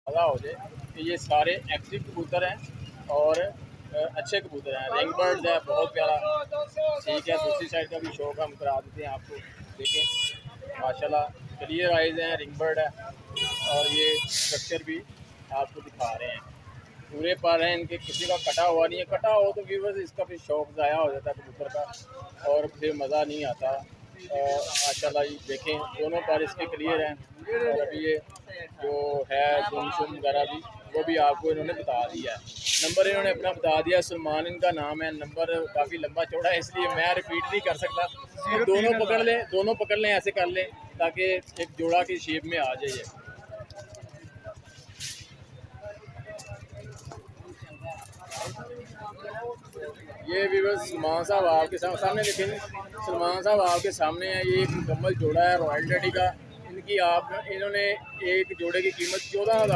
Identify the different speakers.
Speaker 1: पता हो जाए कि ये सारे एक्टिव कबूतर हैं और अच्छे कबूतर हैं। रिंग बर्ड्स है, बहुत प्यारा। ठीक है, दूसरी साइड का भी शौक हम करा देते हैं आपको। देखें माशाल्लाह क्लियर आइज़ हैं, रिंग बर्ड है और ये स्ट्रक्चर भी आपको दिखा रहे हैं। पूरे पर हैं इनके, किसी का कटा हुआ नहीं है। कटा हो तो व्यूवर्स इसका फिर शौक ज़ाया हो जाता है कबूतर का और फिर मज़ा नहीं आता। माशाल्लाह ये देखें दोनों पर इसके क्लियर हैं और अभी ये जो है गुम शुम वगैरह भी वो भी आपको इन्होंने बता दिया है। नंबर इन्होंने अपना बता दिया, सलमान इनका नाम है। नंबर काफ़ी लंबा चौड़ा है इसलिए मैं रिपीट नहीं कर सकता। दोनों पकड़ लें ऐसे कर लें ताकि एक जोड़ा की शेप में आ जाए। ये व्यूअर्स सलमान साहब आपके सामने देखें, सलमान साहब आपके सामने है। ये एक मुकम्मल जोड़ा है रॉयल डैडी का। इनकी आप इन्होंने एक जोड़े की कीमत 14,000